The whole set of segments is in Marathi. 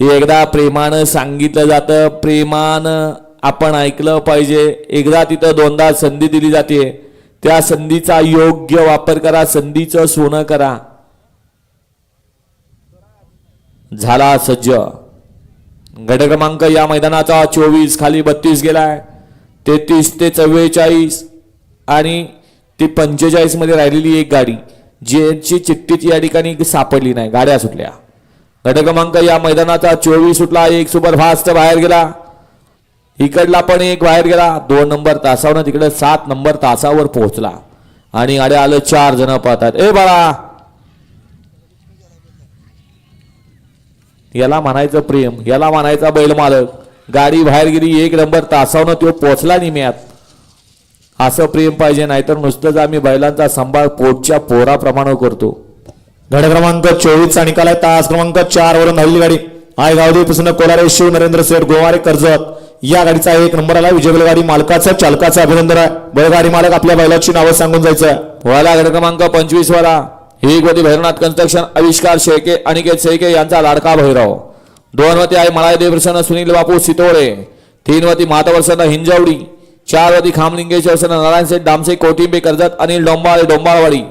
एकदा प्रेमानं सांगितलं जातं, प्रेमानं आपण ऐकलं पाहिजे. एकदा तिथं दोनदा संधी दिली जाते, त्या संधीचा योग्य वापर करा, संधीचं सोनं करा. झाला सज्ज गट क्रमांक या मैदानाचा 24, खाली 32 गेलाय. 33 ते 44 आणि ती 45 मध्ये राहिलेली एक गाडी ज्याची चिठ्ठीच या ठिकाणी सापडली नाही, गाड्या सुटल्या. गट क्रमांक या मैदानाचा 24 सुटला, एक सुपरफास्ट बाहेर गेला, इकडला पण एक बाहेर गेला. 2 नंबर तासावर तिकडे 7 नंबर तासावर पोहोचला आणि गाड्या आलं 4 जण पाहतात. ए बाळा, याला म्हणायचं प्रेम, याला म्हणायचा बैल मालक. गाडी बाहेर गेली, 1 नंबर तासावर तो पोहोचला निम्यात. असं प्रेम पाहिजे, नाहीतर नुसतंच आम्ही बैलांचा सांभाळ पोटच्या पोराप्रमाणे करतो. गट क्रमांक 24 चा निकाल आहे. तास क्रमांक 4 वरून धावलेली गाडी आय गावदेवी प्रसन्न कोलारे शिव नरेंद्र सेठ गोवारे कर्जत या गाडीचा 1 नंबर आला. विजय बैलगाडी मालकाचं चालकाचं अभिनंदन आहे. बैलगाडी मालक आपल्या बैलाची नावं सांगून जायचं. वाला गट क्रमांक 25 वाला एक वती भैरवनाथ कन्स्ट्रक्शन आविष्कार शेळके अनिकेत शेळके यांचा लाडका भैरव. 2 वती आहे मळाई देवप्रसन्न सुनील बापू सितोळे. 3 वती मातवर्षण हिंजवडी. 4 वती खामलिंगेश्वर नारायण सेठ दामसे कोटिंबे कर्जत अनिल डोंबाळे डोंबाळवाडी.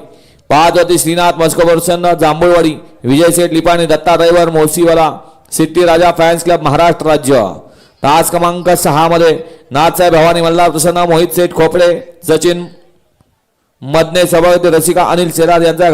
5 वती श्रीनाथ मस्कोप्रसन्न जांभूळवाडी विजय सेठ लिपाणी दत्ता ड्रायव्हर मोर्सीवाला सिट्टी राजा फॅन्स क्लब महाराष्ट्र राज्य. तास क्रमांक 6 मध्ये नाथसाहेब भवानी मल्हार प्रसन्न मोहित सेठ खोपडे सचिन मदने सभापती रसिका अनिल शेलार यांचा